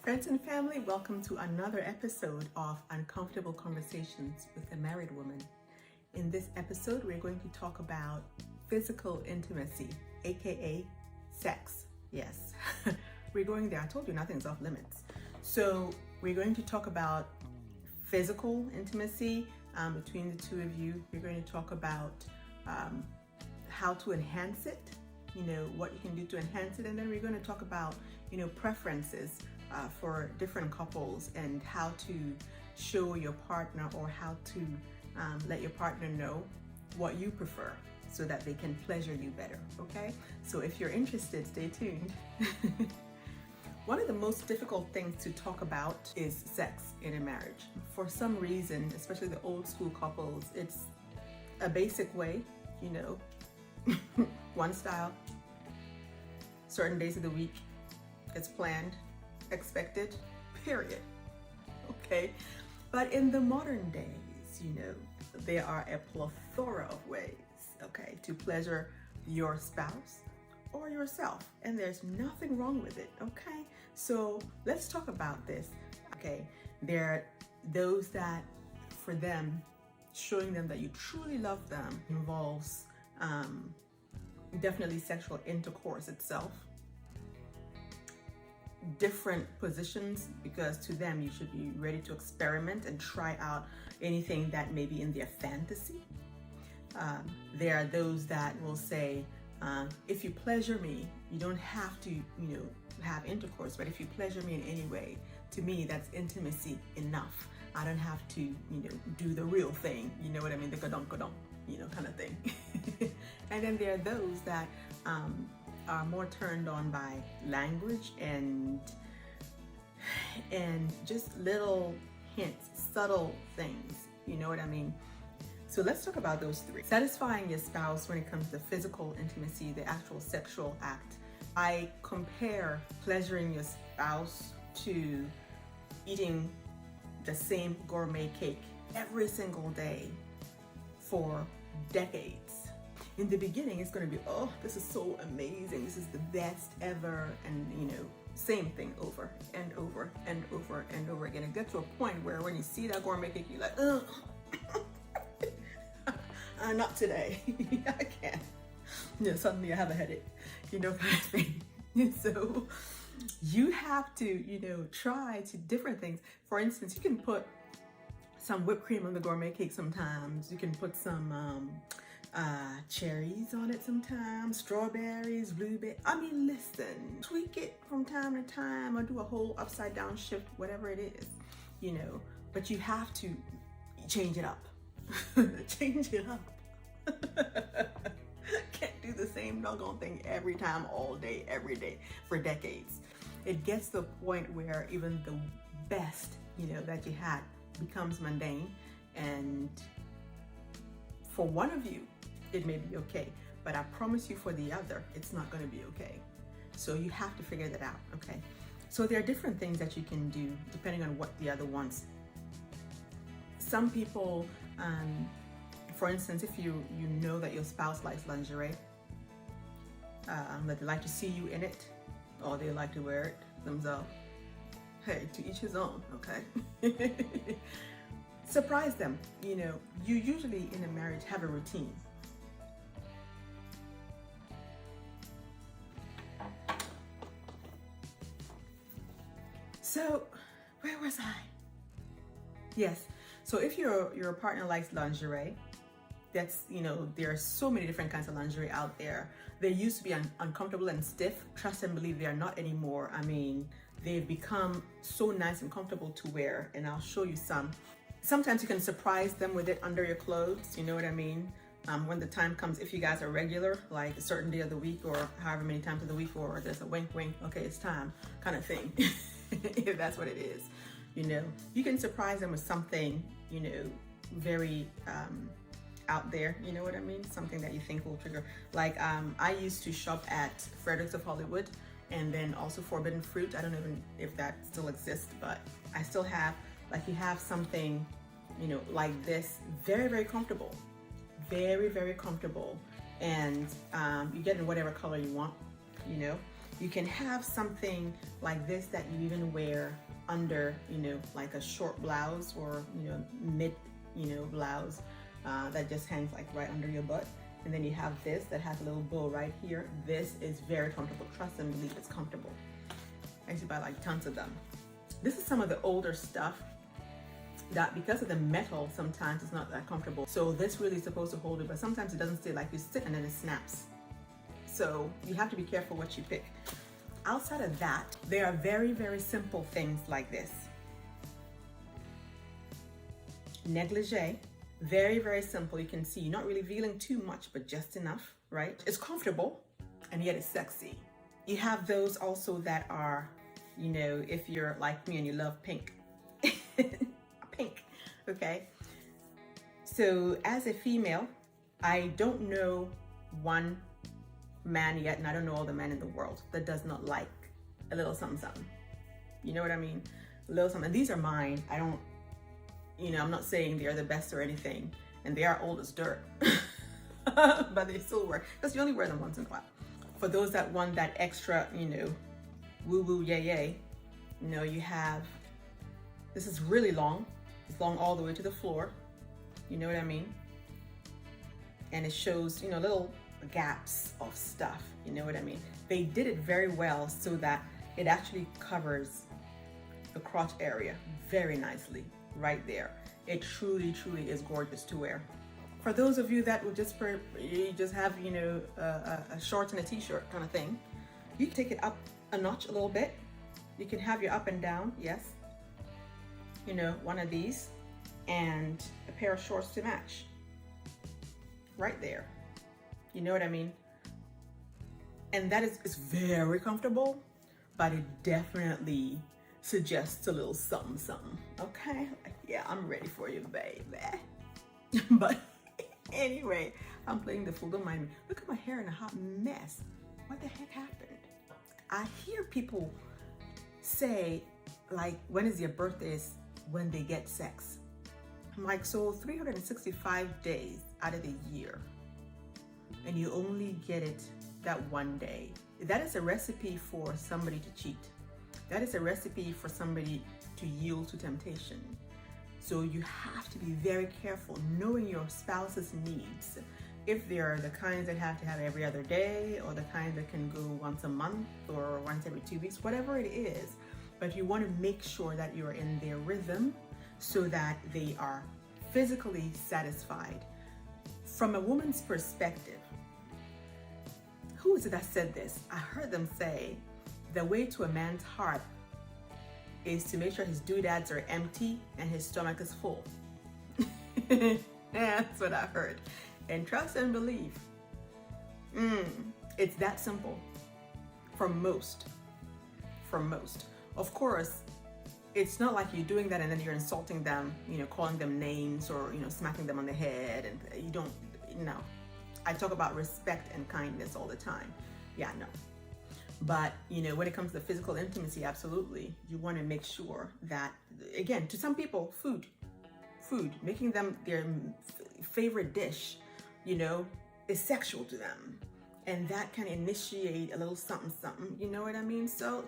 Friends and family, welcome to another episode of Uncomfortable Conversations with a Married Woman. In this episode, we're going to talk about physical intimacy, aka sex. Yes, we're going there. I told you nothing's off limits. So we're going to talk about physical intimacy between the two of you. We're going to talk about how to enhance it, what you can do to enhance it. And then we're going to talk about, preferences for different couples and how to show your partner or how to let your partner know what you prefer so that they can pleasure you better, okay? So if you're interested, stay tuned. One of the most difficult things to talk about is sex in a marriage. For some reason, especially the old school couples, it's a basic way, one style, certain days of the week, it's planned, expected, period. Okay, but in the modern days, there are a plethora of ways, okay, to pleasure your spouse or yourself, and there's nothing wrong with it, okay? So let's talk about this, okay? There are those that, for them, showing them that you truly love them involves definitely sexual intercourse itself. Different positions, because to them you should be ready to experiment and try out anything that may be in their fantasy. There are those that will say, if you pleasure me, you don't have to, have intercourse, but if you pleasure me in any way, to me that's intimacy enough. I don't have to, do the real thing, you know what I mean, the gadon, kind of thing. And then there are those that are more turned on by language and just little hints, subtle things, you know what I mean? So let's talk about those three. Satisfying your spouse when it comes to physical intimacy, the actual sexual act. I compare pleasuring your spouse to eating the same gourmet cake every single day for decades. In the beginning, it's going to be, oh, this is so amazing. This is the best ever. And, same thing over and over and over and over again. It gets to a point where when you see that gourmet cake, you're like, oh, not today. I can't. Suddenly I have a headache, kind of thing. So you have to, try to different things. For instance, you can put some whipped cream on the gourmet cake sometimes. You can put some cherries on it sometimes, strawberries, blueberries. I mean, listen, tweak it from time to time or do a whole upside down shift, whatever it is, but you have to change it up. Change it up. Can't do the same doggone thing every time, all day, every day, for decades. It gets to the point where even the best, that you had becomes mundane, and for one of you, it may be okay, but I promise you for the other, it's not going to be okay. So you have to figure that out, okay? So there are different things that you can do depending on what the other wants. Some people, for instance, if you know that your spouse likes lingerie, that they like to see you in it, or they like to wear it, thumbs up. Hey, to each his own, okay? Surprise them. You usually in a marriage have a routine. So, where was I? Yes. So if your partner likes lingerie, that's, there are so many different kinds of lingerie out there. They used to be uncomfortable and stiff. Trust and believe, they are not anymore. I mean, they've become so nice and comfortable to wear, and I'll show you some. Sometimes you can surprise them with it under your clothes, you know what I mean? When the time comes, if you guys are regular, like a certain day of the week or however many times of the week, or there's a wink, wink, okay, it's time kind of thing, if that's what it is. You can surprise them with something, very out there, you know what I mean? Something that you think will trigger. Like I used to shop at Fredericks of Hollywood, and then also Forbidden Fruit. I don't even if that still exists, but I still have, like, you have something, like this, very, very comfortable, very, very comfortable, and you get in whatever color you want, You can have something like this that you even wear under, like a short blouse or, mid, blouse that just hangs like right under your butt. And then you have this that has a little bow right here. This is very comfortable. Trust and believe it's comfortable. I used to buy like tons of them. This is some of the older stuff that because of the metal, sometimes it's not that comfortable. So this really is supposed to hold it, but sometimes it doesn't stay like you sit and then it snaps. So you have to be careful what you pick. Outside of that, there are very, very simple things like this. Negligee, very, very simple. You can see you're not really revealing too much, but just enough, right? It's comfortable and yet it's sexy. You have those also that are, if you're like me and you love pink, pink, okay? So as a female, I don't know one man yet, and I don't know all the men in the world that does not like a little something something. You know what I mean? A little something. And these are mine. I don't, I'm not saying they're the best or anything, and they are old as dirt, but they still work because you only wear them once in a while. For those that want that extra, woo woo yay yay, you have, this is really long. It's long all the way to the floor. You know what I mean? And it shows, little gaps of stuff. You know what I mean? They did it very well so that it actually covers the crotch area very nicely right there. It truly, truly is gorgeous to wear. For those of you that would just have, a shorts and a t-shirt kind of thing, you can take it up a notch a little bit. You can have your up and down, yes. One of these and a pair of shorts to match. Right there. You know what I mean? And that is very comfortable, but it definitely suggests a little something, something. Okay? Yeah, I'm ready for you, baby. But anyway, I'm playing the fool. Don't mind me. Look at my hair in a hot mess. What the heck happened? I hear people say, like, when is your birthday? When they get sex. I'm like, so 365 days out of the year, and you only get it that one day. That is a recipe for somebody to cheat. That is a recipe for somebody to yield to temptation. So you have to be very careful knowing your spouse's needs. If they're the kinds that have to have every other day, or the kind that can go once a month or once every 2 weeks, whatever it is. But you want to make sure that you're in their rhythm so that they are physically satisfied. From a woman's perspective, who is it that said this? I heard them say, the way to a man's heart is to make sure his doodads are empty and his stomach is full. That's what I heard. And trust and believe. It's that simple. For most. Of course, it's not like you're doing that and then you're insulting them, calling them names or, smacking them on the head, and you don't, no. I talk about respect and kindness all the time. Yeah, no. But, when it comes to physical intimacy, absolutely. You want to make sure that, again, to some people, food, making them their favorite dish, is sexual to them. And that can initiate a little something, you know what I mean? So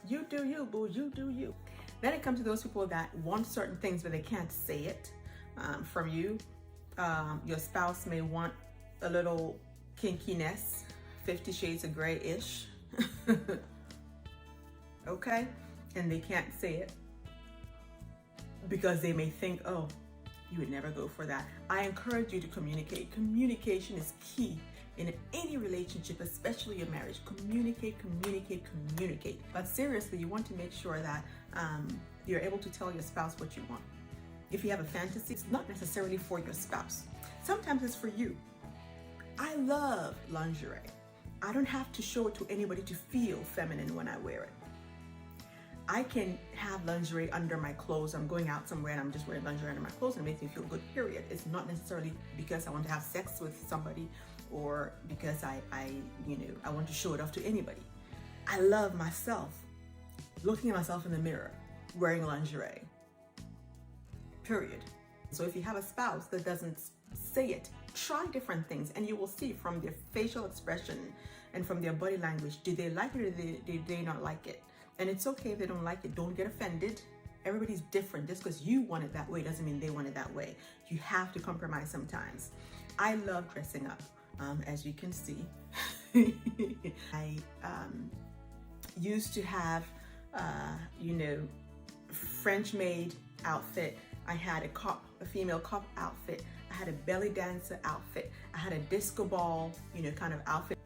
you do you, boo, you do you. Then it comes to those people that want certain things, but they can't say it from you. Your spouse may want a little kinkiness, 50 Shades of Grey-ish. Okay? And they can't say it because they may think, oh, you would never go for that. I encourage you to communicate. Communication is key in any relationship, especially your marriage. Communicate. But seriously, you want to make sure that you're able to tell your spouse what you want. If you have a fantasy, it's not necessarily for your spouse. Sometimes it's for you. I love lingerie. I don't have to show it to anybody to feel feminine when I wear it. I can have lingerie under my clothes. I'm going out somewhere and I'm just wearing lingerie under my clothes and it makes me feel good, period. It's not necessarily because I want to have sex with somebody or because I want to show it off to anybody. I love myself, looking at myself in the mirror, wearing lingerie, period. So if you have a spouse that doesn't say it try different things, and you will see from their facial expression and from their body language, do they like it or do they not like it? And it's okay if they don't like it. Don't get offended. Everybody's different. Just because you want it that way doesn't mean they want it that way. You have to compromise sometimes. I love dressing up, as you can see. I used to have, French maid outfit. I had a female cop outfit. I had a belly dancer outfit. I had a disco ball, kind of outfit.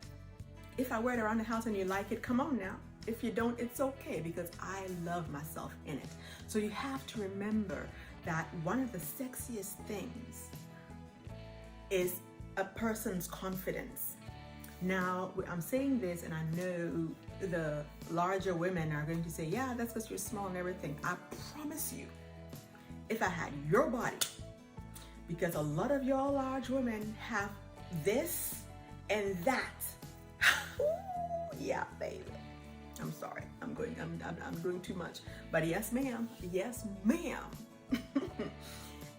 If I wear it around the house and you like it, come on now. If you don't, it's okay, because I love myself in it. So you have to remember that one of the sexiest things is a person's confidence. Now, I'm saying this, and I know the larger women are going to say, yeah, that's because you're small and everything. I promise you, if I had your body, because a lot of y'all large women have this and that. Yeah, baby. I'm sorry. I'm doing too much. But yes, ma'am. Yes, ma'am.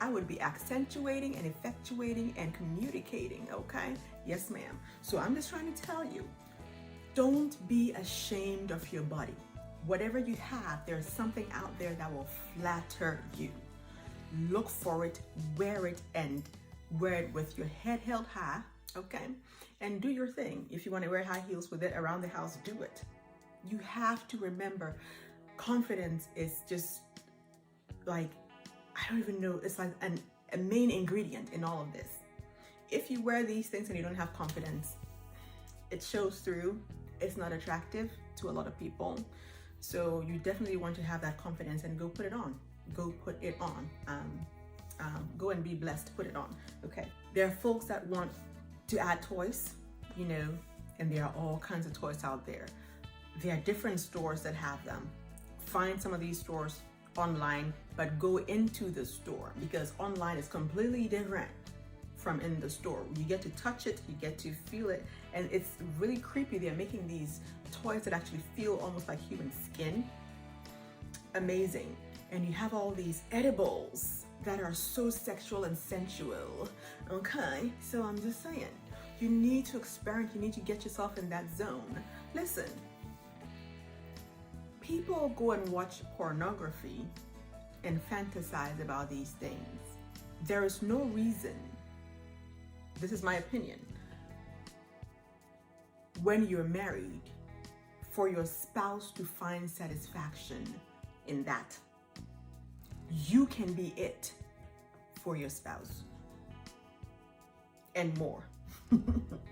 I would be accentuating and effectuating and communicating, okay? Yes, ma'am. So I'm just trying to tell you, don't be ashamed of your body. Whatever you have, there's something out there that will flatter you. Look for it, and wear it with your head held high, okay? And do your thing. If you want to wear high heels with it around the house, do it. You have to remember, confidence is just like, I don't even know, it's like a main ingredient in all of this. If you wear these things and you don't have confidence, it shows through. It's not attractive to a lot of people. So you definitely want to have that confidence and go put it on. Go put it on. Go and be blessed, put it on, okay? There are folks that want to add toys, and there are all kinds of toys out there. There are different stores that have them. Find some of these stores online, but go into the store, because online is completely different from in the store. You get to touch it, you get to feel it, and it's really creepy. They're making these toys that actually feel almost like human skin. Amazing. And you have all these edibles that are so sexual and sensual, okay? So I'm just saying, you need to experiment, you need to get yourself in that zone. Listen, people go and watch pornography and fantasize about these things. There is no reason, this is my opinion, when you're married, for your spouse to find satisfaction in that. You can be it for your spouse and more.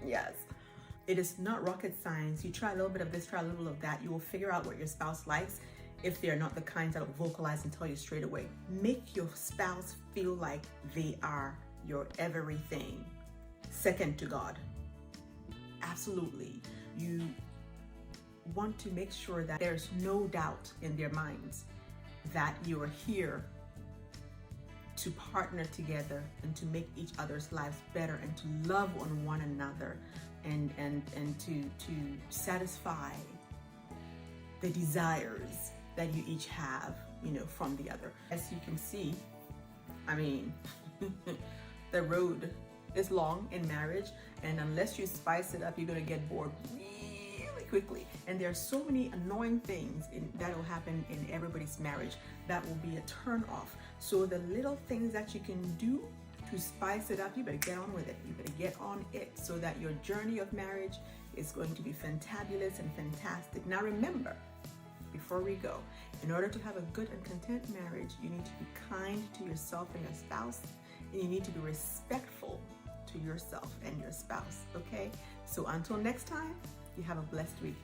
Yes. It is not rocket science. You try a little bit of this, try a little of that. You will figure out what your spouse likes if they're not the kinds that will vocalize and tell you straight away. Make your spouse feel like they are your everything, second to God. Absolutely. You want to make sure that there's no doubt in their minds that you are here to partner together and to make each other's lives better and to love on one another and to satisfy the desires that you each have, from the other. As you can see, I mean, the road is long in marriage, and unless you spice it up, you're gonna get bored really quickly. And there are so many annoying things that will happen in everybody's marriage that will be a turn off. So the little things that you can do to spice it up, you better get on with it. You better get on it so that your journey of marriage is going to be fantabulous and fantastic. Now remember, before we go, in order to have a good and content marriage, you need to be kind to yourself and your spouse, and you need to be respectful to yourself and your spouse, okay? So until next time, you have a blessed week.